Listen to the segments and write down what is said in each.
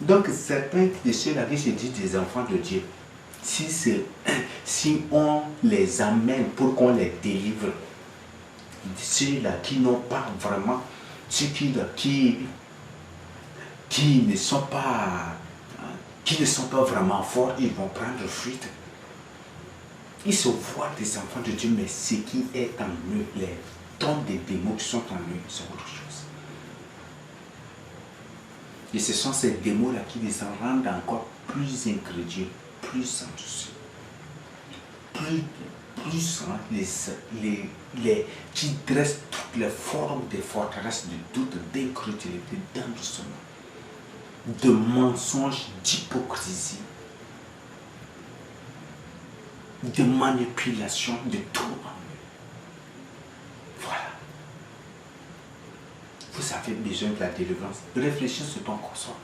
Donc, certains de ceux-là qui se disent des enfants de Dieu, si on les amène pour qu'on les délivre, ceux-là qui n'ont pas vraiment, ceux qui ne sont pas vraiment forts, ils vont prendre fuite. Ils se voient des enfants de Dieu, mais ce qui est en eux, les tonnes de démons qui sont en eux, c'est autre chose. Et ce sont ces démons-là qui les rendent encore plus incrédules, plus ambitieux, qui dressent toutes les formes des forteresses de doute, d'incrédulité, d'endoucement, de mensonges, d'hypocrisie, de manipulation, de tout en eux. Voilà. Vous avez besoin de la délivrance. Réfléchissez sur ton consort.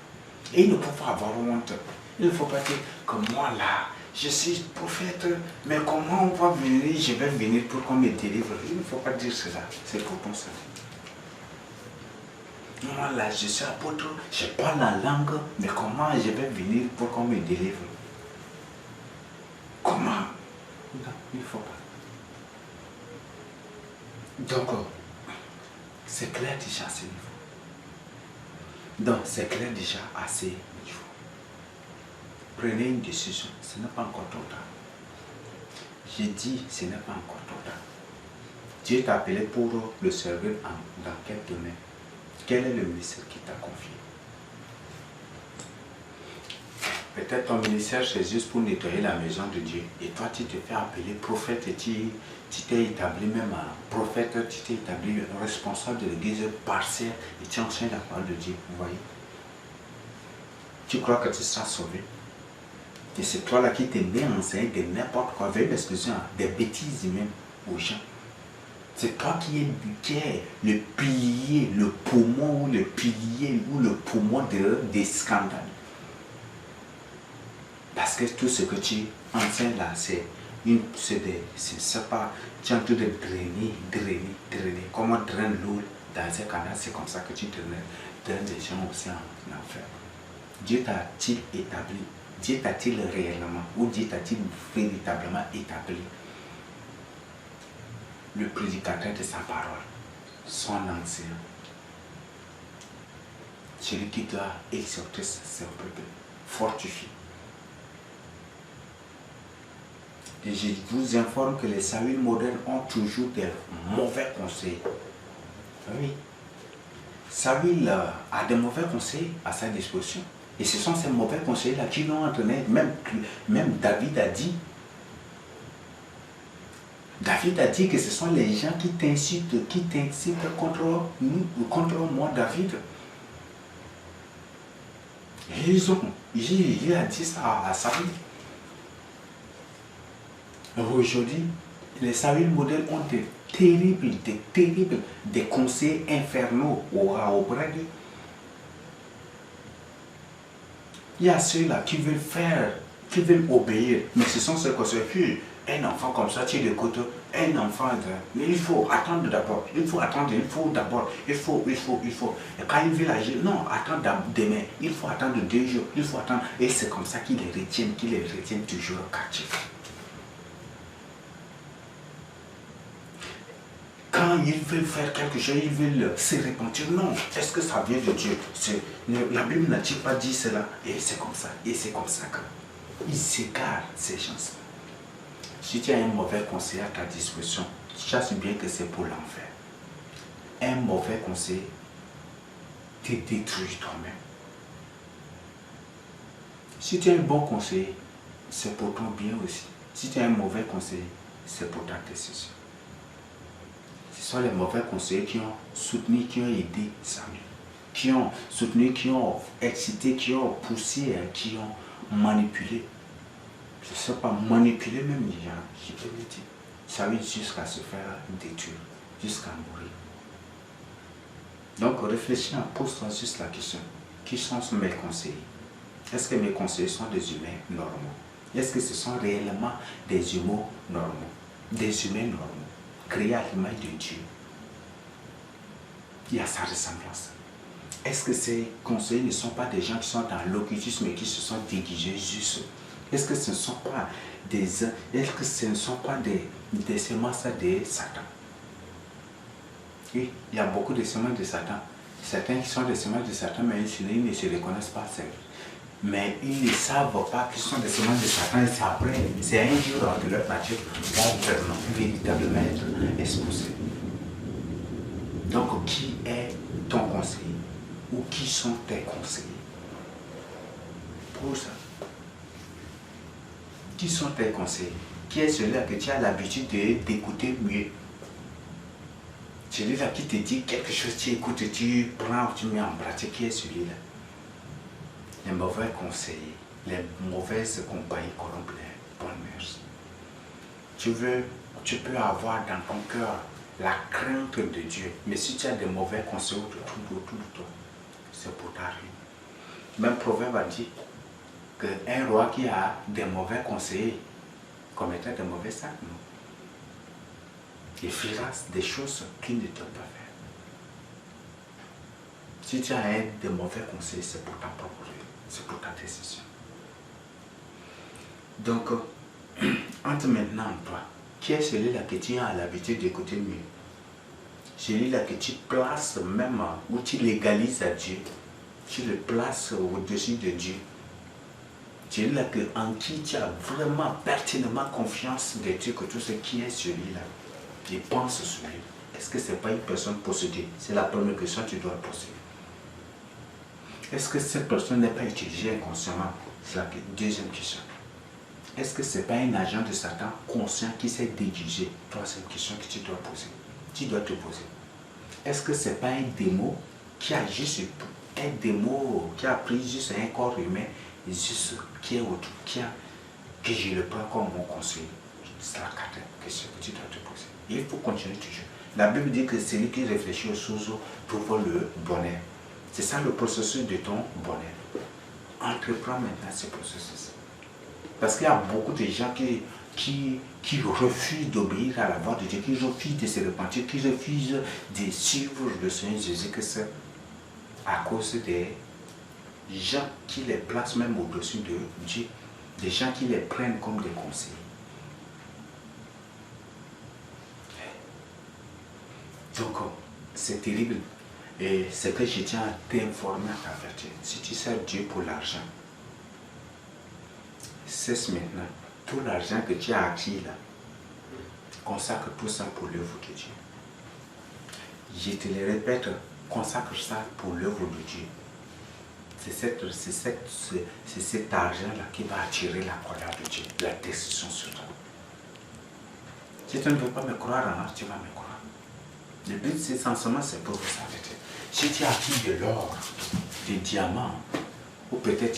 Et il ne faut pas avoir honte. Il ne faut pas dire que moi là, je suis prophète, mais comment on va venir, je vais venir pour qu'on me délivre. Il ne faut pas dire cela. C'est pour ton salut. Moi là, je suis apôtre, je parle la langue, mais comment je vais venir pour qu'on me délivre? Comment? Non, il ne faut pas. Donc, c'est clair déjà à ce niveau. Donc, c'est clair déjà à ce niveau. Prenez une décision, ce n'est pas encore trop tard. J'ai dit, ce n'est pas encore trop tard. Dieu t'a appelé pour le servir dans quel domaine? Quel est le ministère qui t'a confié? Peut-être ton ministère, c'est juste pour nettoyer la maison de Dieu. Et toi, tu te fais appeler prophète et tu t'es établi même prophète, tu t'es établi responsable de l'église partielle et tu enseignes la parole de Dieu. Vous voyez? Tu crois que tu seras sauvé? Et c'est toi là qui t'es mis à enseigner de n'importe quoi, avec l'expression, des bêtises même aux gens. C'est toi qui es le pilier, le poumon ou le pilier ou le poumon des scandales. Parce que tout ce que tu enseignes là, c'est pas, tu es en train de drainer. Comment on draine l'eau dans un canal, c'est comme ça que tu draines des gens aussi en enfer. Dieu t'a-t-il établi? Dieu t'a-t-il réellement ou Dieu t'a-t-il véritablement établi? Le prédicateur de sa parole, son ancien, celui qui doit exhorter son peuple, fortifier. Et je vous informe que les saluts modernes ont toujours des mauvais conseils. Oui. Saül a des mauvais conseils à sa disposition. Et ce sont ces mauvais conseils-là qui l'ont entraîné. Même David a dit. David a dit que ce sont les gens qui t'incitent contre moi, David. Et il a dit ça à Saül. Aujourd'hui, les Saül modèles ont des conseils infernaux au bras d'eux. Il y a ceux-là qui veulent obéir, mais ce sont ceux qui sont un enfant comme ça, tu l'écoutes, un enfant, mais il faut attendre d'abord, il faut. Et quand il veut agir, non, attends demain, il faut attendre 2 jours, il faut attendre, et c'est comme ça qu'ils les retiennent toujours captifs. Quand ils veulent faire quelque chose, ils veulent se repentir. Non, est-ce que ça vient de Dieu? La Bible n'a-t-il pas dit cela? Et c'est comme ça. Et c'est comme ça qu'ils s'égarent, ces gens-là. Si tu as un mauvais conseil à ta disposition, chasse bien que c'est pour l'enfer. Un mauvais conseil te détruit toi-même. Si tu as un bon conseil, c'est pour ton bien aussi. Si tu as un mauvais conseil, c'est pour ta décision. Ce sont les mauvais conseillers qui ont soutenu, qui ont aidé Samuel, qui ont soutenu, qui ont excité, qui ont poussé, qui ont manipulé. Je ne sais pas, manipuler même les gens, je peux le dire. Samuel jusqu'à se faire détruire, jusqu'à mourir. Donc réfléchis, pose-toi juste la question. Qui sont mes conseillers? Est-ce que mes conseillers sont des humains normaux? Est-ce que ce sont réellement des humains normaux? Des humains normaux, créés à l'image de Dieu. Il y a sa ressemblance. Est-ce que ces conseillers ne sont pas des gens qui sont dans l'occultisme et qui se sont déguisés juste? Est-ce que ce ne sont pas des semences de Satan? Oui, il y a beaucoup de semences de Satan. Certains qui sont des semences de Satan, mais ils ne se reconnaissent pas. Mais ils ne savent pas qu'ils sont des semences de Satan. Et après, c'est un jour de leur nature vont véritablement être exposés. Donc, qui est ton conseiller? Ou qui sont tes conseillers? Pour ça. Qui sont tes conseillers? Qui est celui-là que tu as l'habitude d'écouter mieux? Celui-là qui te dit quelque chose, tu écoutes, tu prends, tu mets en pratique. Qui est celui-là? Les mauvais conseillers, les mauvaises compagnies corrompent les bonnes mœurs. Tu peux avoir dans ton cœur la crainte de Dieu, mais si tu as des mauvais conseillers autour de toi, c'est pour ta ruine. Même Proverbe a dit qu'un roi qui a des mauvais conseillers commettra de mauvais actes. Il fera des choses qu'il ne doit pas faire. Si tu as des mauvais conseils, c'est pour ta propre vie, c'est pour ta décision. Donc, entre maintenant en toi, qui est celui-là que tu as l'habitude d'écouter mieux? Celui-là que tu places même, où tu légalises à Dieu, tu le places au-dessus de Dieu. Celui-là en qui tu as vraiment pertinemment confiance de Dieu, que tout ce qui est celui-là. Il pense sur lui. Est-ce que ce n'est pas une personne possédée? C'est la première question que tu dois poser. Est-ce que cette personne n'est pas utilisée inconsciemment? C'est la deuxième question. Est-ce que ce n'est pas un agent de Satan conscient qui s'est déguisé? Troisième question que tu dois poser. Tu dois te poser. Est-ce que ce n'est pas un démon qui a juste un démon qui a pris juste un corps humain, juste qui est autour, que je le prends comme mon conseiller? C'est la quatrième question que tu dois te poser. Il faut continuer toujours. La Bible dit que celui qui réfléchit aux choses trouve le bonheur. C'est ça le processus de ton bonheur. Entreprends maintenant ce processus. Parce qu'il y a beaucoup de gens qui refusent d'obéir à la voix de Dieu, qui refusent de se repentir, qui refusent de suivre le Seigneur Jésus, que c'est à cause des gens qui les placent même au-dessus de Dieu, des gens qui les prennent comme des conseillers. Donc, c'est terrible. Et c'est que je tiens à t'informer, à t'avertir. Si tu sers Dieu pour l'argent, cesse maintenant. Tout l'argent que tu as acquis là, consacre tout ça pour l'œuvre de Dieu. Je te le répète, consacre ça pour l'œuvre de Dieu. C'est cet argent-là qui va attirer la colère de Dieu, la décision sur toi. Si tu ne veux pas me croire, alors tu vas me croire. Le but, c'est essentiellement, c'est pour vous arrêter. Si tu as acquis de l'or, des diamants, ou peut-être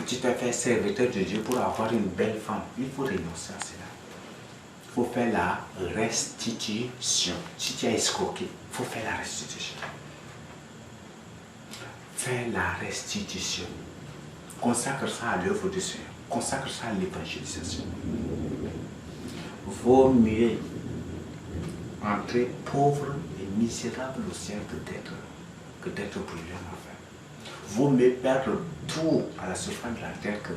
tu t'es fait serviteur de Dieu pour avoir une belle femme, il faut renoncer à cela. Il faut faire la restitution. Si tu as escroqué, il faut faire la restitution. Fais la restitution. Consacre ça à l'œuvre du Seigneur. Consacre ça à l'évangélisation. Vaut mieux entrer pauvre et misérable au ciel que d'être brûlé en enfer. Vaut mieux perdre tout à la surface de la terre que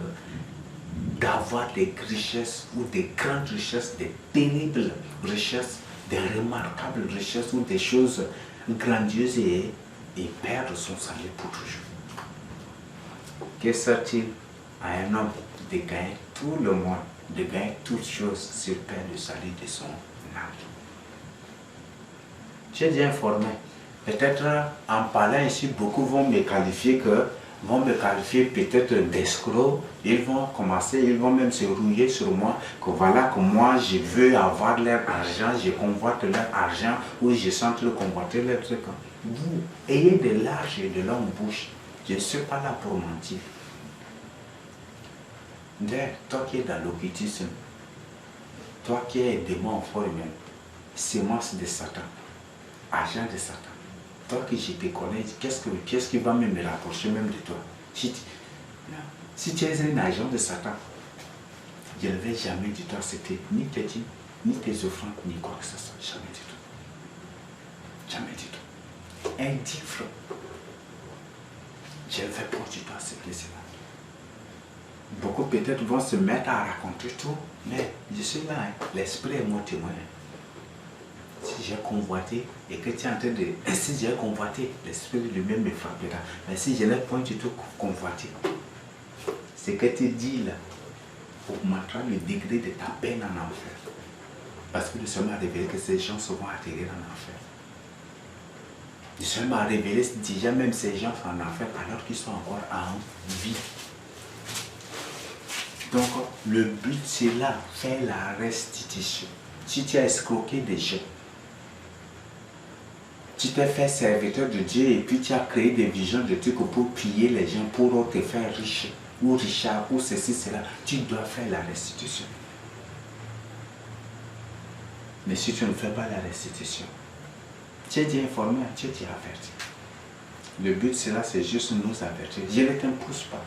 d'avoir des richesses ou des grandes richesses, des pénibles richesses, des remarquables richesses ou des choses grandioses et perdre son salut pour toujours. Que sert-il à un homme de gagner tout le monde, de gagner toutes choses sur peine de salut de son âme? J'ai déjà informé. Peut-être en parlant ici, beaucoup vont me qualifier peut-être d'escroc. Ils vont même se rouiller sur moi, que voilà, que moi je veux avoir leur argent, je convoite leur argent, ou je sens le convoiter leur truc. Vous ayez de l'argent et de longue bouche. Je ne suis pas là pour mentir. D'ailleurs, toi qui es dans l'occultisme, toi qui es démon en forme humaine, sémence de Satan, agent de Satan, toi que je te connais, qu'est-ce qui va me rapprocher même de toi? Si tu es un agent de Satan, je ne vais jamais de toi accepter ni tes dîmes, ni tes offrandes, ni quoi que ce soit. Jamais du tout. Jamais du tout. Indifférent. je vais prendre du temps à accepter cela. Beaucoup peut-être vont se mettre à raconter tout, mais je suis là, hein. L'esprit est mon témoin. Si j'ai convoité et que tu es en train de... Si j'ai convoité, l'esprit lui-même me frappera. Mais si je n'ai pas du tout convoité, ce que tu dis là augmentera le degré de ta peine en enfer. Parce que le Seigneur m'a révélé que ces gens se vont atterrir en enfer. Le Seigneur m'a révélé déjà même ces gens sont en enfer alors qu'ils sont encore en vie. Donc le but c'est là, faire la restitution. Si tu as escroqué des gens, tu t'es fait serviteur de Dieu et puis tu as créé des visions de trucs pour piller les gens, pour te faire riche, ou richard, ou ceci, cela, tu dois faire la restitution. Mais si tu ne fais pas la restitution, tu es déjà informé, tu es déjà averti. Le but c'est là, c'est juste nous avertir. Je ne t'impose pas.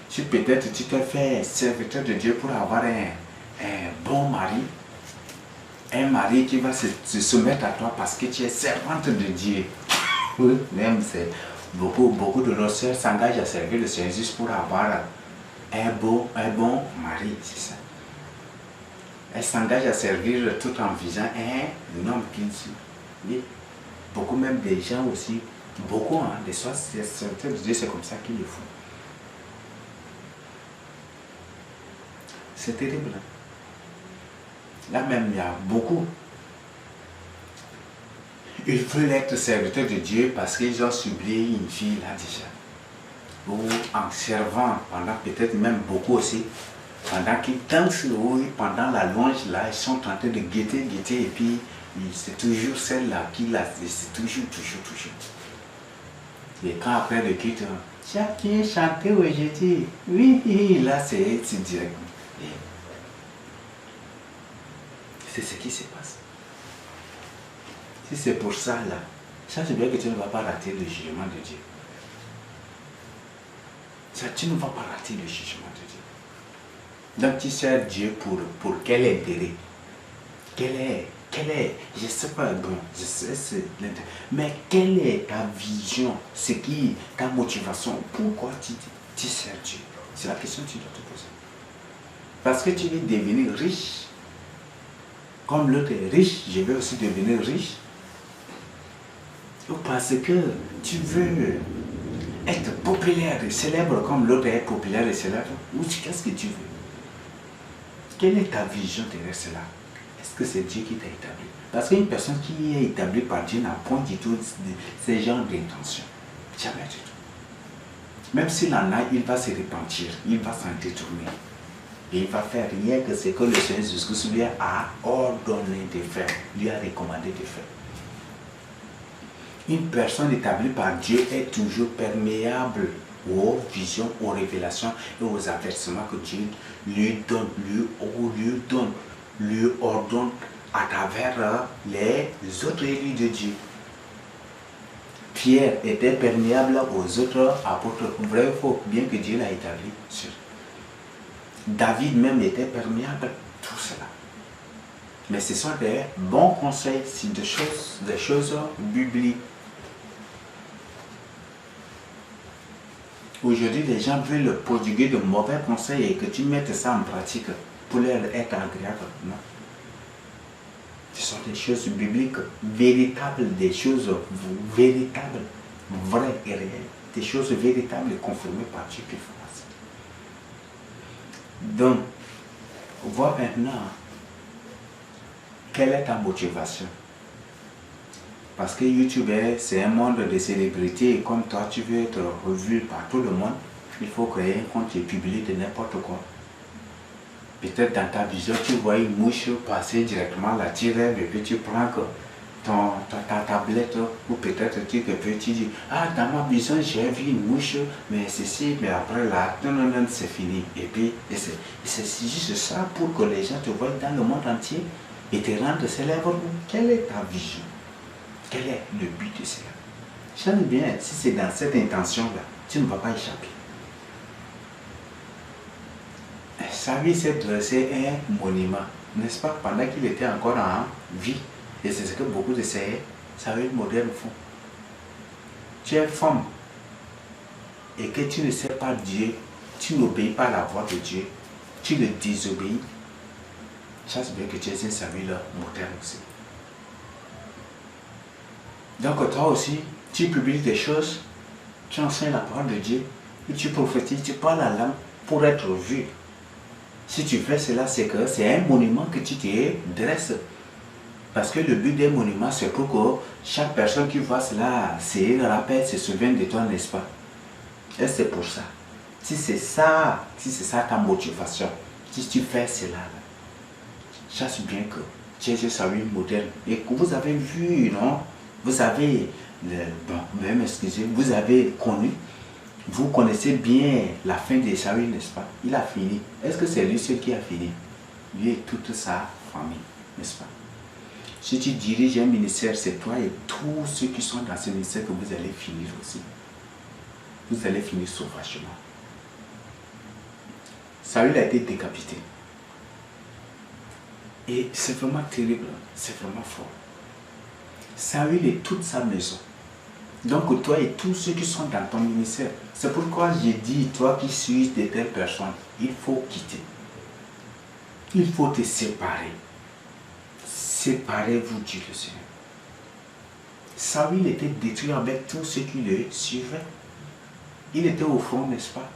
Si peut-être tu t'es fait serviteur de Dieu pour avoir un bon mari, un mari qui va se soumettre à toi parce que tu es servante de Dieu. Oui, même c'est beaucoup de nos sœurs s'engagent à servir le Seigneur juste pour avoir un bon mari, c'est ça. Elles s'engagent à servir tout en visant un homme qui dit. Beaucoup même des gens aussi, beaucoup, hein, des serviteurs de Dieu, c'est comme ça qu'ils le font. C'est terrible. Là même, il y a beaucoup. Ils veulent être serviteurs de Dieu parce qu'ils ont subi une fille là déjà. Ou en servant pendant peut-être même beaucoup aussi. Pendant qu'ils dansent, oui, pendant la louange là, ils sont en train de guetter et puis c'est toujours celle-là qui l'a, c'est toujours. Et quand après le culte, tu as bien chanté aujourd'hui. Oui, là c'est direct. C'est ce qui se passe. Si c'est pour ça là, ça c'est bien que tu ne vas pas rater le jugement de Dieu. Ça, tu ne vas pas rater le jugement de Dieu. Donc tu sers Dieu pour quel intérêt? Quel est, je ne sais pas, bon, je sais c'est l'intérêt, mais quelle est ta vision, c'est qui, ta motivation, pourquoi tu sers Dieu? C'est la question que tu dois te poser. Parce que tu veux devenir riche. Comme l'autre est riche, je veux aussi devenir riche. Ou parce que tu veux être populaire et célèbre comme l'autre est populaire et célèbre. Ou qu'est-ce que tu veux? Quelle est ta vision derrière cela? Est-ce que c'est Dieu qui t'a établi? Parce qu'une personne qui est établie par Dieu n'a point du tout ces genres d'intention. Jamais du tout. Même s'il en a, il va se repentir, il va s'en détourner. Et il va faire rien que ce que le Seigneur Jésus lui a ordonné de faire, lui a recommandé de faire. Une personne établie par Dieu est toujours perméable aux visions, aux révélations et aux avertissements que Dieu lui ordonne à travers les autres élus de Dieu. Pierre était perméable aux autres apôtres, vrai ou faux, bien que Dieu l'a établi sur. David même était perméable, tout cela. Mais ce sont des bons conseils, c'est des choses bibliques. Aujourd'hui, les gens veulent prodiguer de mauvais conseils et que tu mettes ça en pratique pour leur être agréable. Non. Ce sont des choses bibliques, véritables, des choses véritables, vraies et réelles. Des choses véritables et confirmées par Dieu qui font ça. Donc, vois maintenant quelle est ta motivation. Parce que YouTube, c'est un monde de célébrités et comme toi, tu veux être revu par tout le monde, il faut créer un compte et publier de n'importe quoi. Peut-être dans ta vision, tu vois une mouche passer directement là, tu rêves et puis tu prends ta tablette ou peut-être tu dis, ah, dans ma vision, j'ai vu une mouche, mais ceci, mais après là, non, c'est fini. Et puis, c'est juste ça pour que les gens te voient dans le monde entier et te rendent célèbre. Quelle est ta vision? Quel est le but de cela? Chante bien, si c'est dans cette intention-là, tu ne vas pas échapper. Sa vie s'est dressé un monument, n'est-ce pas, pendant qu'il était encore en vie. Et c'est ce que beaucoup de ces modernes font. Tu es femme, et que tu ne sais pas Dieu, tu n'obéis pas à la voix de Dieu, tu le désobéis, sache bien que tu es un Samuel moderne aussi. Donc toi aussi, tu publies des choses, tu enseignes la parole de Dieu, tu prophétises, tu parles la langue pour être vu. Si tu fais cela, c'est que c'est un monument que tu te dresses. Parce que le but des monuments, c'est pour que chaque personne qui voit cela se rappelle, se souvienne de toi, n'est-ce pas? Et c'est pour ça. Si c'est ça ta motivation, si tu fais cela, sache bien que tu es un Samuel moderne. Et que vous avez vu, non? Vous avez, vous avez connu, vous connaissez bien la fin de Saül, n'est-ce pas? Il a fini. Est-ce que c'est lui seul qui a fini? Lui et toute sa famille, n'est-ce pas? Si tu diriges un ministère, c'est toi et tous ceux qui sont dans ce ministère que vous allez finir aussi. Vous allez finir sauvagement. Saül a été décapité. Et c'est vraiment terrible, c'est vraiment fort. Saül et toute sa maison. Donc toi et tous ceux qui sont dans ton ministère. C'est pourquoi j'ai dit, toi qui suis de telles personnes, il faut quitter. Il faut te séparer. Séparez-vous, dit le Seigneur. Saül était détruit avec tous ceux qui le suivaient. Il était au front, n'est-ce pas?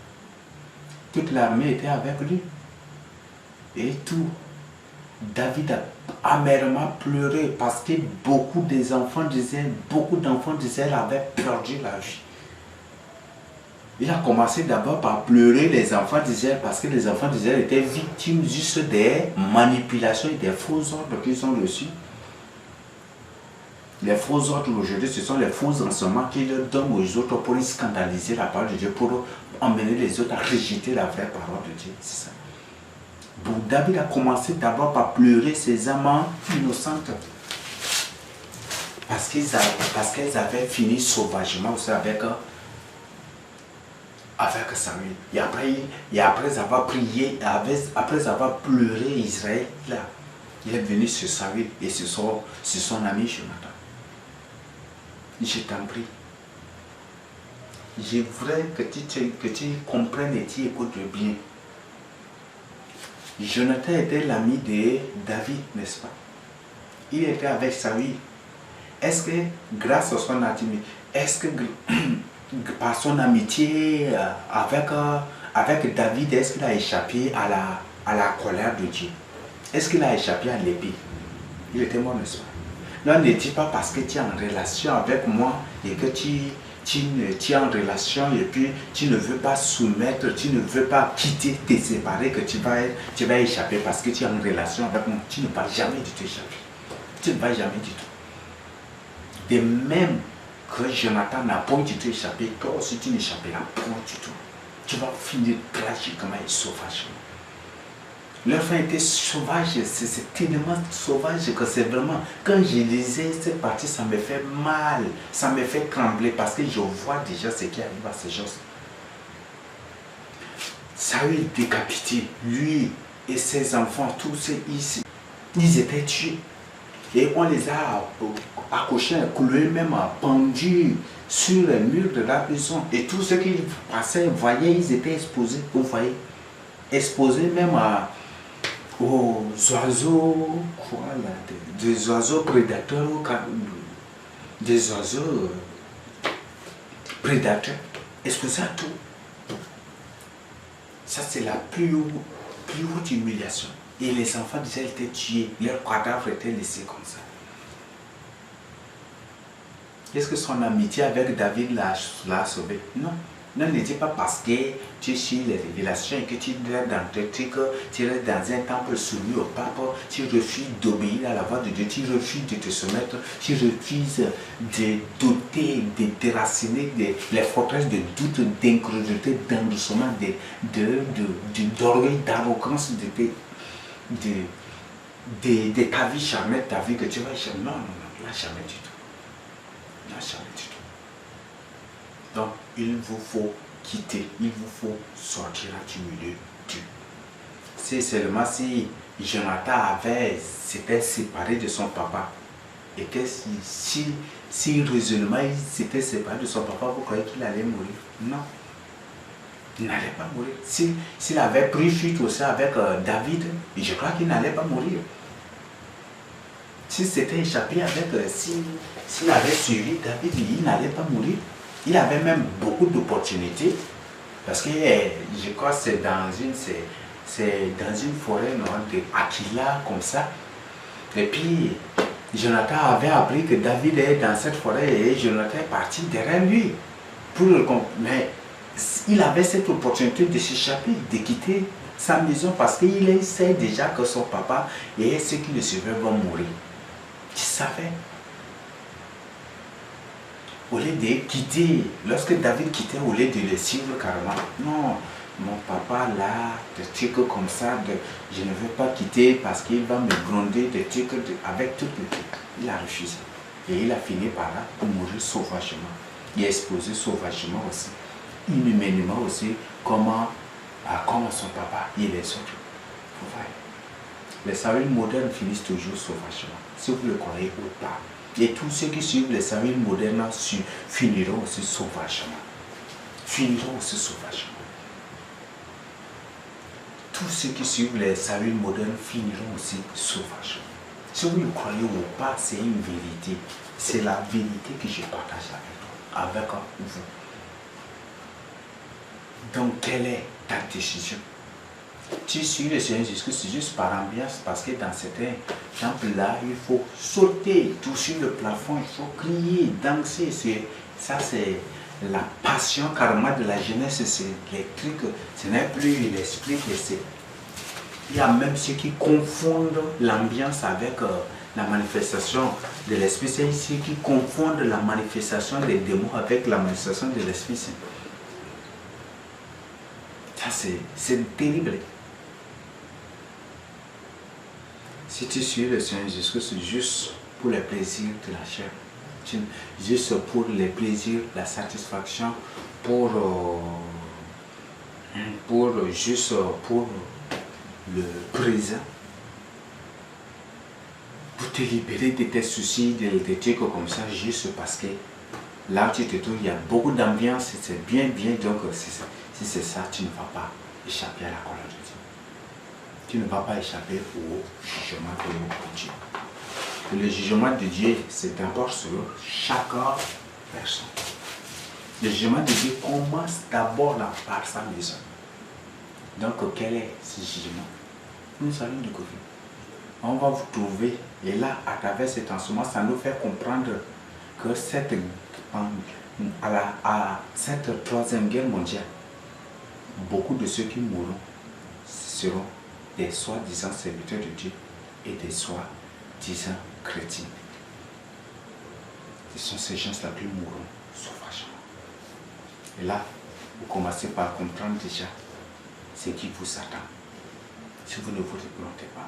Toute l'armée était avec lui. Et tout. David a amèrement pleuré parce que beaucoup d'enfants d'Israël avaient perdu la vie. Il a commencé d'abord par pleurer les enfants d'Israël parce que les enfants d'Israël étaient victimes juste des manipulations et des faux ordres qu'ils ont reçus. Les faux ordres aujourd'hui, ce sont les faux enseignements qu'ils leur donnent aux autres pour scandaliser la parole de Dieu, pour emmener les autres à rejeter la vraie parole de Dieu. C'est ça. Donc David a commencé d'abord par pleurer ses amants innocentes. Parce qu'elles avaient fini sauvagement aussi avec Samuel. Et après avoir prié, après avoir pleuré Israël, là, il est venu sur Samuel et sur son ami Jonathan. Je t'en prie. Je voudrais que tu comprennes et tu écoutes bien. Jonathan était l'ami de David, n'est-ce pas? Il était avec Saül. Est-ce que grâce à son amitié, est-ce que par son amitié avec David, est-ce qu'il a échappé à la colère de Dieu? Est-ce qu'il a échappé à l'épée? Il était mort, n'est-ce pas? Non, ne dis pas parce que tu es en relation avec moi et que tu es en relation et puis tu ne veux pas soumettre, tu ne veux pas quitter, te séparer, que tu vas échapper parce que tu es en relation avec moi. Tu ne vas jamais du tout échapper. Tu ne vas jamais du tout. De même que Jonathan n'a pas du tout échappé, toi aussi tu n'échapperas pas du tout. Tu vas finir tragiquement et sauvagement. Leur fin était sauvage, c'est tellement sauvage que c'est vraiment, quand je lisais cette partie, ça me fait mal, ça me fait trembler parce que je vois déjà ce qui arrive à ces gens. Saül décapité, lui et ses enfants, tous ceux ici, ils étaient tués. Et on les a accrochés, cloués, même pendus sur les murs de la maison. Et tous ceux qui passaient, voyaient, ils étaient exposés, vous voyez, exposés même aux oiseaux, quoi là, des oiseaux prédateurs, des oiseaux prédateurs, exposés à tout. Ça c'est la plus haute humiliation. Et les enfants d'Israël étaient tués, leurs cadavres étaient laissés comme ça. Est-ce que son amitié avec David l'a sauvé? Non. Ne le dis pas parce que tu es sur les révélations et que tu es dans tes trucs, tu es dans un temple soumis au pape, tu refuses d'obéir à la voix de Dieu, tu refuses de te soumettre, tu refuses de douter, de déraciner les forteresses de doute, d'incrédulité, d'endoucement, d'orgueil, d'arrogance, de ta vie charnelle, ta vie que tu vas jamais. Non, là jamais du tout. Là jamais du tout. Donc, il vous faut quitter, il vous faut sortir du milieu du. C'est seulement si Jonathan s'était séparé de son papa et que si résolument il s'était séparé de son papa, vous croyez qu'il allait mourir? Non. Il n'allait pas mourir. S'il avait pris fuite aussi avec David, je crois qu'il n'allait pas mourir. S'il s'était échappé avec, s'il avait suivi David, il n'allait pas mourir. Il avait même beaucoup d'opportunités. Parce que je crois que c'est dans une forêt non, de Aquila comme ça. Et puis, Jonathan avait appris que David est dans cette forêt et Jonathan est parti derrière lui. Mais il avait cette opportunité de s'échapper, de quitter sa maison parce qu'il sait déjà que son papa et ceux qui le suivaient vont mourir. Il savait. Au lieu de quitter, lorsque David quittait, au lieu de le suivre carrément, non, mon papa là, des trucs comme ça, je ne veux pas quitter parce qu'il va me gronder des trucs avec tout le truc. Il a refusé. Et il a fini par là pour mourir sauvagement. Il a explosé sauvagement aussi. Inhumainement aussi, comment son papa et les autres. Vous voyez. Les Samuels modernes finissent toujours sauvagement, si vous le croyez ou pas. Et tous ceux qui suivent les Samuels modernes finiront aussi sauvagement. Finiront aussi sauvagement. Tous ceux qui suivent les Samuels modernes finiront aussi sauvagement. Si vous le croyez ou pas, c'est une vérité. C'est la vérité que je partage avec vous. Donc, quelle est ta décision? Tu suis le Seigneur Jésus-Christ, c'est juste par ambiance, parce que dans certains temples-là, il faut sauter, toucher le plafond, il faut crier, danser. Ça, c'est la passion carrément de la jeunesse, c'est les trucs, ce n'est plus l'esprit que c'est. Il y a même ceux qui confondent l'ambiance avec la manifestation de l'Esprit Saint, ceux qui confondent la manifestation des démons avec la manifestation de l'Esprit Saint. Ça, c'est terrible. Si tu suis le Seigneur Jésus, c'est juste pour les plaisirs de la chair, juste pour les plaisirs, la satisfaction, pour le présent, pour te libérer de tes soucis, de trucs comme ça, juste parce que là tu te trouves, il y a beaucoup d'ambiance, c'est bien, donc si c'est ça, tu ne vas pas échapper à la colère de Dieu. Tu ne vas pas échapper au jugement de Dieu. Et le jugement de Dieu, c'est d'abord sur chaque personne. Le jugement de Dieu commence d'abord par sa maison. Donc, quel est ce jugement? Nous allons découvrir. On va vous trouver, et là, à travers cet enseignement, ça nous fait comprendre que à cette troisième guerre mondiale, beaucoup de ceux qui mourront seront des soi-disant serviteurs de Dieu et des soi-disant chrétiens. Ce sont ces gens-là qui mourront sauvagement. Et là, vous commencez par comprendre déjà ce qui vous attend. Si vous ne vous replantez pas.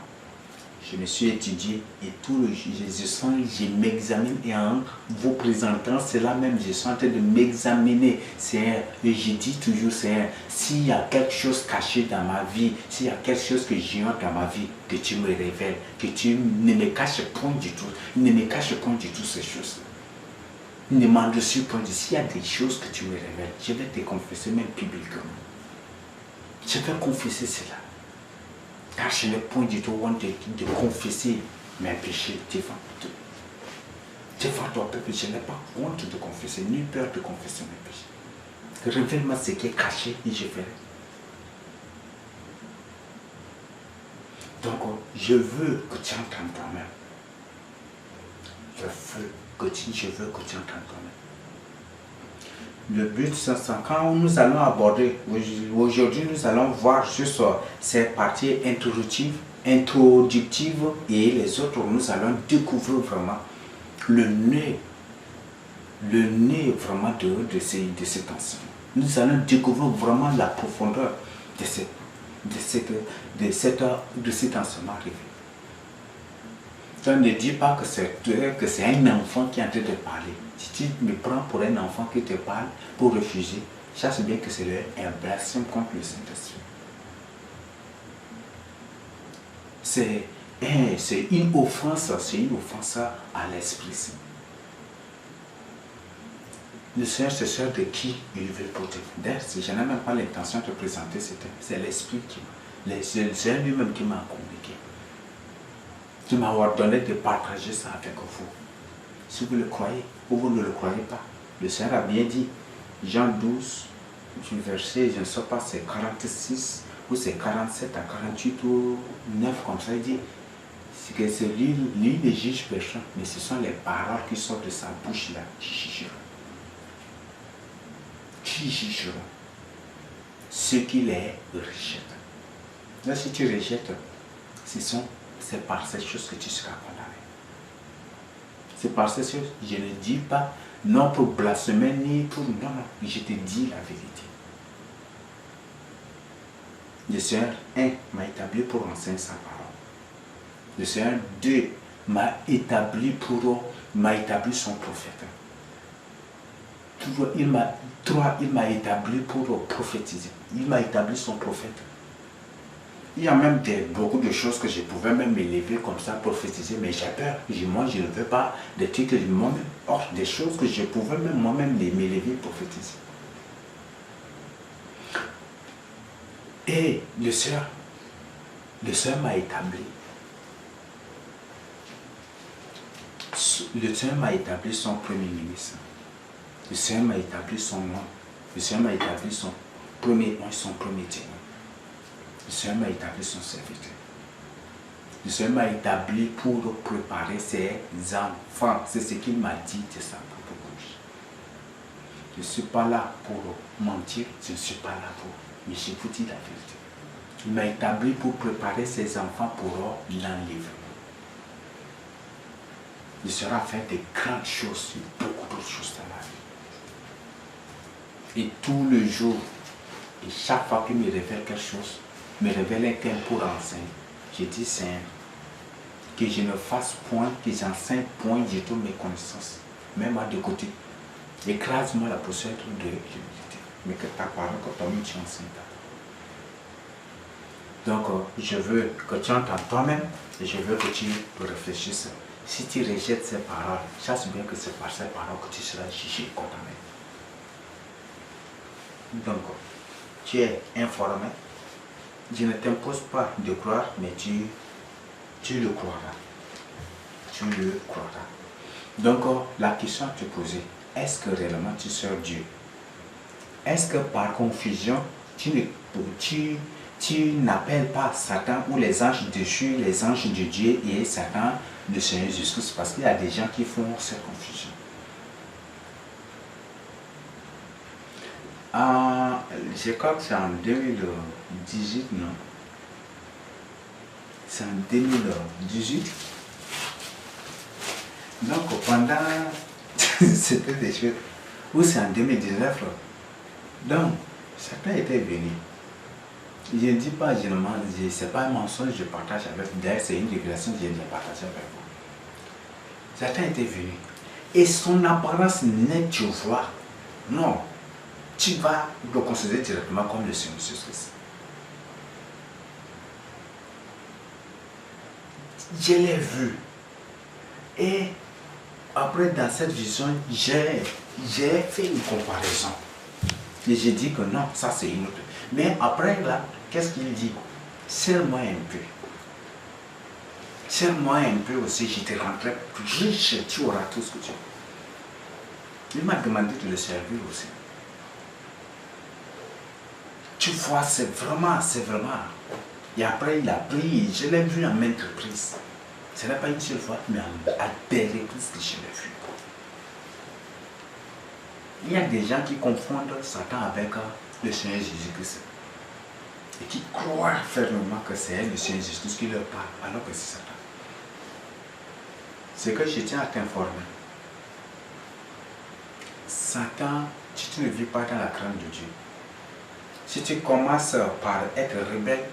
Je me suis étudié et tout le je m'examine et en vous présentant cela même, je suis en train de m'examiner. Je dis toujours, s'il y a quelque chose caché dans ma vie, s'il y a quelque chose que j'ignore dans ma vie, que tu me révèles, que tu ne me caches point du tout, ne me caches point du tout ces choses. Ne m'en dessus point. S'il y a des choses que tu me révèles, je vais te confesser même publiquement. Je vais confesser cela. Car je n'ai point du tout honte de confesser mes péchés devant ton peuple. Je n'ai pas honte de confesser, ni peur de confesser mes péchés. Révèle-moi ce qui est caché et je ferai. Donc, je veux que tu entendes toi-même. Je veux que tu entendes toi-même. Le but, c'est quand nous allons aborder, aujourd'hui nous allons voir juste ces parties introductives et les autres, nous allons découvrir vraiment le nez vraiment de cet enseignement. Nous allons découvrir vraiment la profondeur de cet enseignement arrivé. Donc ne dis pas que c'est un enfant qui est en train de parler. Si tu me prends pour un enfant qui te parle pour refuser, sache bien que c'est un blasphème contre le Saint-Esprit. C'est une offense à l'Esprit Saint. Le Seigneur se sert de qui il veut pour te. D'ailleurs, je n'ai même pas l'intention de te présenter ce thème. C'est l'Esprit qui m'a. C'est le Seigneur lui-même qui m'a communiqué. Qui m'a ordonné de partager ça avec vous. Si vous le croyez ou vous ne le croyez pas, le Seigneur a bien dit, Jean 12, du verset, je ne sais pas, c'est 46 ou c'est 47 à 48 ou 9, comme ça, il dit, c'est que c'est lui le juge péchant, mais ce sont les paroles qui sortent de sa bouche là qui jugeront. Qui jugeront? Ceux qui les rejettent. Là, si tu rejettes, c'est par ces choses que tu seras condamné. C'est par ces choses, je ne dis pas non pour blasphémer ni pour... Non, non, je te dis la vérité. Le Seigneur, 1, m'a établi pour enseigner sa parole. Le Seigneur, 2, m'a établi son prophète. 3, il m'a établi pour prophétiser. Il m'a établi son prophète. Il y a même beaucoup de choses que je pouvais même m'élever comme ça, prophétiser, mais j'ai peur. Moi, je ne veux pas des trucs que moi-même, or, des choses que je pouvais même moi-même m'élever, prophétiser. Et le Seigneur m'a établi. Le Seigneur m'a établi son premier ministre. Le Seigneur m'a établi son nom. Le Seigneur m'a établi son premier témoin. Le Seigneur m'a établi son serviteur. Le Seigneur m'a établi pour préparer ses enfants. C'est ce qu'il m'a dit de sa propre bouche. Je ne suis pas là pour mentir. Je ne suis pas là pour... Mais je vous dis la vérité. Il m'a établi pour préparer ses enfants pour l'enlèvement. Il sera fait de grandes choses, beaucoup d'autres choses dans la vie. Et tout le jour, et chaque fois qu'il me révèle quelque chose, me révèle un thème pour enseigner. Je dis, Seigneur, que je ne fasse point, que j'enseigne point de toutes mes connaissances, même à deux côtés. Écrase-moi la poussière de l'humilité, mais que ta parole, que toi-même tu enseignes ta parole. Donc, je veux que tu entends toi-même et je veux que tu réfléchisses. Si tu rejettes ces paroles, sache bien que c'est par ces paroles que tu seras jugé et condamné. Donc, tu es informé. Je ne t'impose pas de croire, mais tu le croiras. Tu le croiras. Donc, la question à te poser, est-ce que réellement tu sers Dieu? Est-ce que par confusion, tu n'appelles pas Satan ou les anges déchus, les anges de Dieu et Satan, le Seigneur Jésus-Christ? Parce qu'il y a des gens qui font cette confusion. Je crois que c'est en 2018, non? C'est en 2018. Donc pendant... C'était des choses... Ou c'est en 2019. Donc, Satan était venu. Je ne dis pas, je ne mens, c'est pas un mensonge, je partage avec vous. D'ailleurs, c'est une révélation que je viens de partager avec vous. Satan était venu. Et son apparence nette, tu vois, non, tu vas le considérer directement comme le Seigneur Jésus-Christ. Je l'ai vu. Et après, dans cette vision, j'ai fait une comparaison. Et j'ai dit que non, ça c'est une autre. Mais après, là, qu'est-ce qu'il dit? Serre-moi un peu. Serre-moi un peu aussi, je te rendrai riche, tu auras tout ce que tu veux. Il m'a demandé de le servir aussi. Tu vois, c'est vraiment. Et après, il a pris, je l'ai vu en maintes reprises. Ce n'est pas une seule fois, mais à des reprises que je l'ai vu. Il y a des gens qui confondent Satan avec le Seigneur Jésus-Christ. Et qui croient fermement que c'est le Seigneur Jésus-Christ qui leur parle, alors que c'est Satan. C'est que je tiens à t'informer. Satan, si tu ne vis pas dans la crainte de Dieu, si tu commences par être rebelle,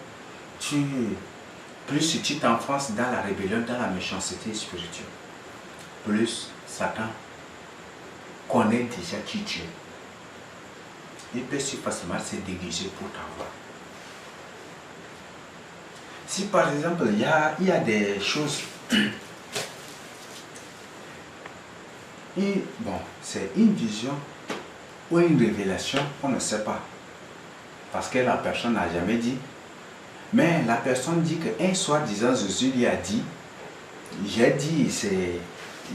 plus tu t'enfonces dans la rébellion, dans la méchanceté spirituelle, plus Satan connaît déjà qui tu es. Il peut si facilement se déguiser pour t'avoir. Si par exemple, il y a des choses... Bon, c'est une vision ou une révélation, on ne sait pas. Parce que la personne n'a jamais dit. Mais la personne dit qu'un soir disant, Jésus lui a dit, j'ai dit,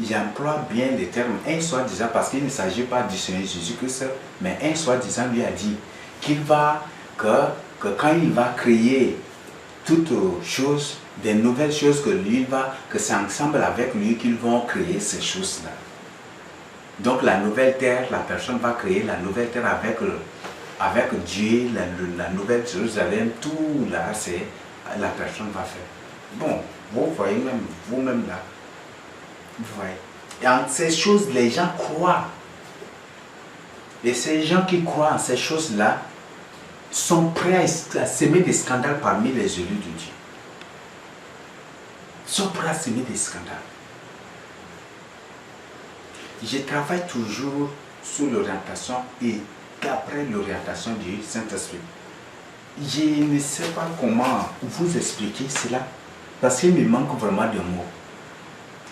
j'emploie bien les termes, un soir disant, parce qu'il ne s'agit pas du Seigneur Jésus-Christ, mais un soir disant lui a dit qu'il va, que quand il va créer toutes choses, des nouvelles choses que lui va, que c'est ensemble avec lui qu'ils vont créer ces choses-là. Donc la nouvelle terre, la personne va créer la nouvelle terre avec Dieu, la nouvelle Jérusalem, tout là, c'est la personne va faire. Bon, vous voyez même, vous-même là, vous voyez. Et en ces choses, les gens croient. Et ces gens qui croient en ces choses-là sont prêts à semer des scandales parmi les élus de Dieu. Sont prêts à semer des scandales. Je travaille toujours sur l'orientation et d'après l'orientation du Saint-Esprit. Je ne sais pas comment vous expliquer cela parce qu'il me manque vraiment de mots.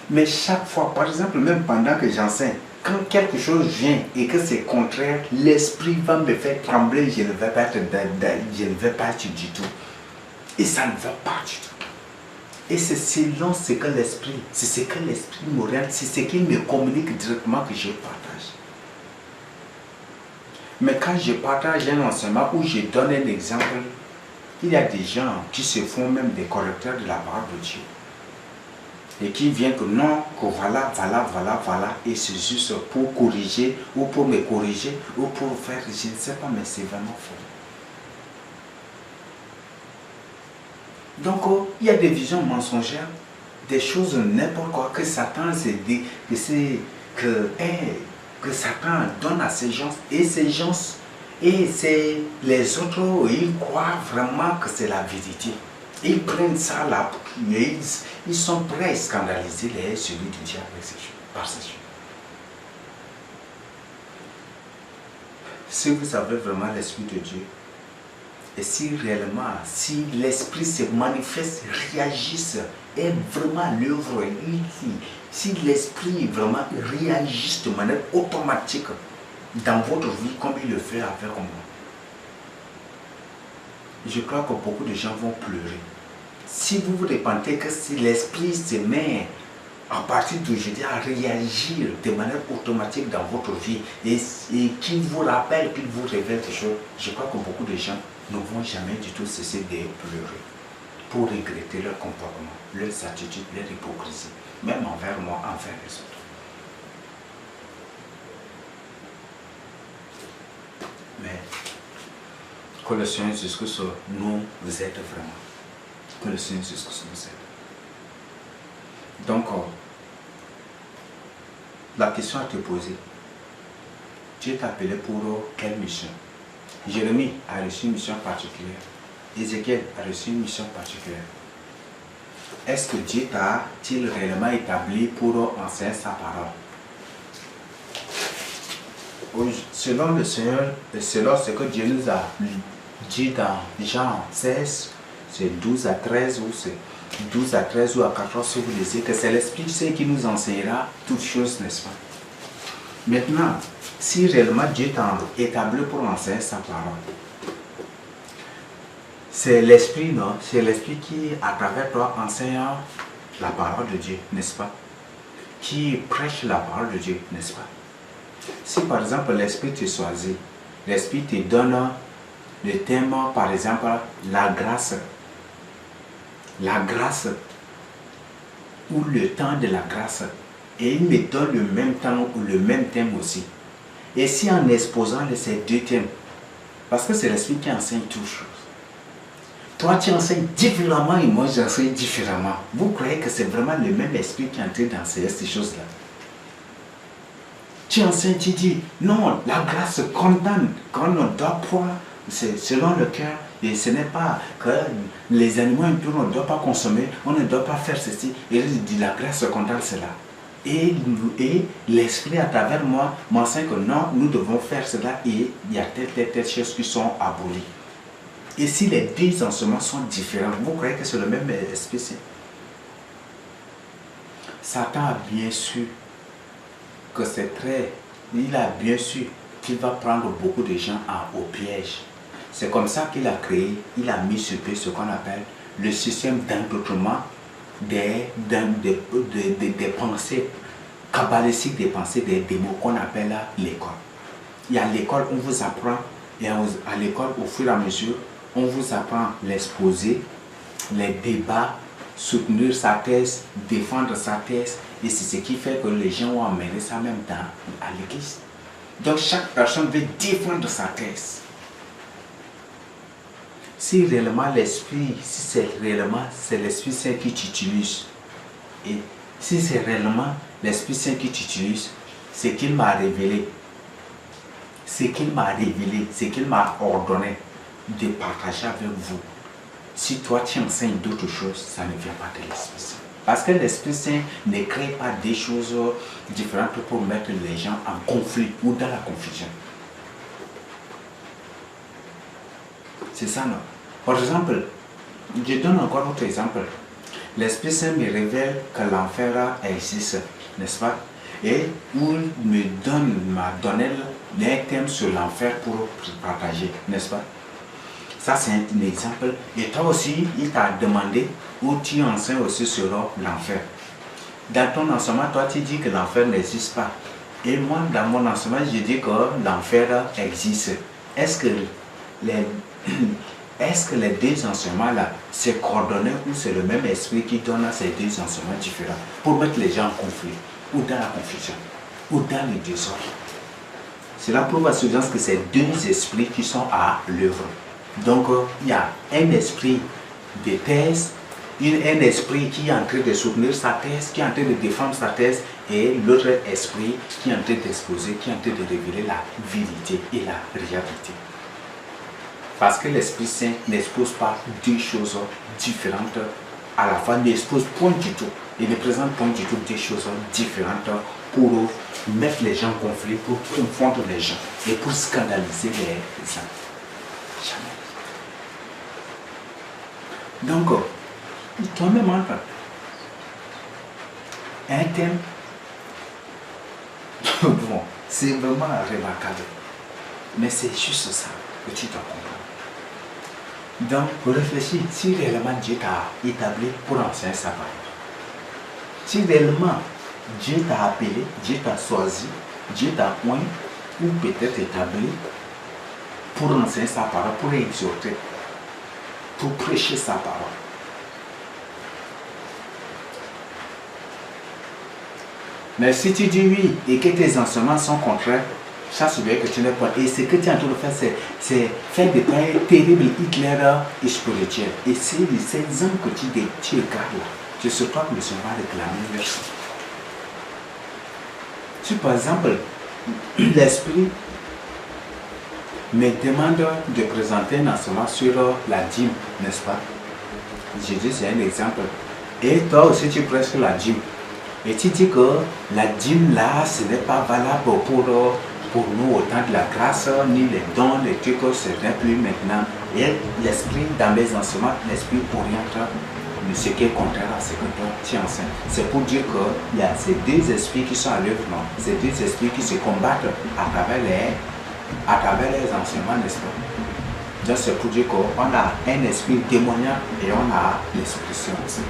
Mais chaque fois, par exemple, même pendant que j'enseigne, quand quelque chose vient et que c'est contraire, l'esprit va me faire trembler, je ne vais pas être du tout. Et ça ne va pas du tout. Et c'est selon ce que l'esprit, c'est ce que l'esprit m'oriente, c'est ce qu'il me communique directement que je partage. Mais quand je partage un enseignement où je donne un exemple, il y a des gens qui se font même des correcteurs de la parole de Dieu. Et qui viennent que non, que voilà, et c'est juste pour corriger, ou pour me corriger, ou pour faire, je ne sais pas, mais c'est vraiment faux. Donc, il y a des visions mensongères, des choses n'importe quoi que Satan s'est dit, que Satan donne à ces gens, et ces gens, et c'est les autres, ils croient vraiment que c'est la vérité. Ils prennent ça là, mais ils sont prêts à scandaliser celui du diable par ces choses. Si vous avez vraiment l'Esprit de Dieu, et si réellement, si l'Esprit se manifeste, réagisse, est vraiment l'œuvre, si l'Esprit vraiment réagisse de manière automatique dans votre vie comme il le fait avec moi, je crois que beaucoup de gens vont pleurer. Si vous vous repentez que si l'Esprit se met à partir d'aujourd'hui à réagir de manière automatique dans votre vie et qu'il vous rappelle, qu'il vous révèle des choses, je crois que beaucoup de gens ne vont jamais du tout cesser de pleurer pour regretter leur comportement, leurs attitudes, leur hypocrisie, même envers moi, envers les autres. Mais que le Seigneur Jésus-Christ nous aide vraiment. Que le Seigneur Jésus-Christ nous aide. Donc, la question à te poser, Dieu t'a appelé pour quelle mission? Jérémie a reçu une mission particulière. Ézéchiel a reçu une mission particulière. Est-ce que Dieu t'a-t-il réellement établi pour enseigner sa parole? Selon le Seigneur, et selon ce que Dieu nous a dit dans Jean 16, c'est 12 à 13 ou c'est 12 à 13 ou à 14, si vous lisez, que c'est l'Esprit qui nous enseignera toutes choses, n'est-ce pas? Maintenant, si réellement Dieu t'a établi pour enseigner sa parole, c'est l'Esprit, non? C'est l'Esprit qui, à travers toi, enseigne la parole de Dieu, n'est-ce pas? Qui prêche la parole de Dieu, n'est-ce pas? Si par exemple l'Esprit te choisit, l'Esprit te donne le thème, par exemple, la grâce ou le temps de la grâce, et il me donne le même temps ou le même thème aussi. Et si en exposant ces deux thèmes, parce que c'est l'Esprit qui enseigne toutes choses, toi tu enseignes différemment et moi j'enseigne différemment. Vous croyez que c'est vraiment le même Esprit qui est en train d'enseigner ces choses-là? Tu enseignes, tu dis, non, la grâce condamne, qu'on ne doit pas, c'est selon le cœur, et ce n'est pas que les animaux impurs, on ne doit pas consommer, on ne doit pas faire ceci, et il dit, la grâce condamne cela. Et l'Esprit à travers moi m'enseigne que non, nous devons faire cela, et il y a telle choses qui sont abolies. Et si les deux enseignements sont différents, vous croyez que c'est le même Esprit? Satan a bien su que c'est très... Il a bien su que qu'il va prendre beaucoup de gens au piège. C'est comme ça qu'il a créé, il a mis sur pied ce qu'on appelle le système d'endoctrinement des pensées kabbalistiques, des pensées, des démons qu'on appelle l'école. Il y a l'école, on vous apprend, et à l'école, au fur et à mesure, on vous apprend l'exposé, les débats, soutenir sa thèse, défendre sa thèse, et c'est ce qui fait que les gens ont amené ça même à l'église. Donc chaque personne veut défendre sa thèse. Si réellement l'esprit, si c'est réellement c'est l'Esprit Saint qui t'utilise, et si c'est réellement l'Esprit Saint qui t'utilise, c'est qu'il m'a révélé, c'est qu'il m'a révélé, c'est qu'il m'a ordonné de partager avec vous. Si toi tu enseignes d'autres choses, ça ne vient pas de l'Esprit Saint. Parce que l'Esprit Saint ne crée pas des choses différentes pour mettre les gens en conflit ou dans la confusion. C'est ça, non? Par exemple, je donne encore un autre exemple. L'Esprit Saint me révèle que l'enfer existe, n'est-ce pas? Et où m'a donné un thème sur l'enfer pour partager, n'est-ce pas? Ça, c'est un exemple. Et toi aussi, il t'a demandé où tu enseignes aussi sur l'enfer. Dans ton enseignement, toi, tu dis que l'enfer n'existe pas. Et moi, dans mon enseignement, je dis que l'enfer existe. Est-ce que les deux enseignements-là, c'est coordonné ou c'est le même esprit qui donne à ces deux enseignements différents pour mettre les gens en conflit, ou dans la confusion, ou dans le désordre? Cela prouve à suffisance que c'est deux esprits qui sont à l'œuvre. Donc, il y a un esprit de thèse, un esprit qui est en train de soutenir sa thèse, qui est en train de défendre sa thèse, et l'autre esprit qui est en train d'exposer, qui est en train de révéler la vérité et la réalité. Parce que l'Esprit Saint n'expose pas deux choses différentes à la fois, n'expose point du tout. Il ne présente point du tout deux choses différentes pour mettre les gens en conflit, pour confondre les gens et pour scandaliser les gens. Jamais. Donc, toi-même entre un thème, bon, c'est vraiment remarquable. Mais c'est juste ça que tu dois comprendre. Donc, réfléchis, si réellement Dieu t'a établi pour enseigner sa parole, si réellement Dieu t'a appelé, Dieu t'a choisi, Dieu t'a oint, ou peut-être établi pour enseigner sa parole, pour exhorter, pour prêcher sa parole. Mais si tu dis oui et que tes enseignements sont contraires, sache bien que tu n'es pas. Et ce que tu es en train de faire, c'est faire des travail terribles, Hitler et spirituel. Et c'est ces hommes que tu regardes là, c'est sur toi que le Seigneur va réclamer merci. Si par exemple, l'Esprit me demande de présenter un enseignement sur la dîme, n'est-ce pas? Jésus, c'est un exemple. Et toi aussi, tu prêches la dîme. Et tu dis que la dîme là, ce n'est pas valable pour nous au temps de la grâce, ni les dons, les trucs, ce n'est plus maintenant. Et l'esprit, dans les enseignements, l'esprit oriente ce qui est contraire à ce que toi tu enseignes. C'est pour dire qu'il y a ces deux esprits qui sont à l'œuvre, non? Ces deux esprits qui se combattent à travers les enseignements, n'est-ce pas? Donc c'est pour dire qu'on a un esprit démoniaque et on a l'esprit saint aussi.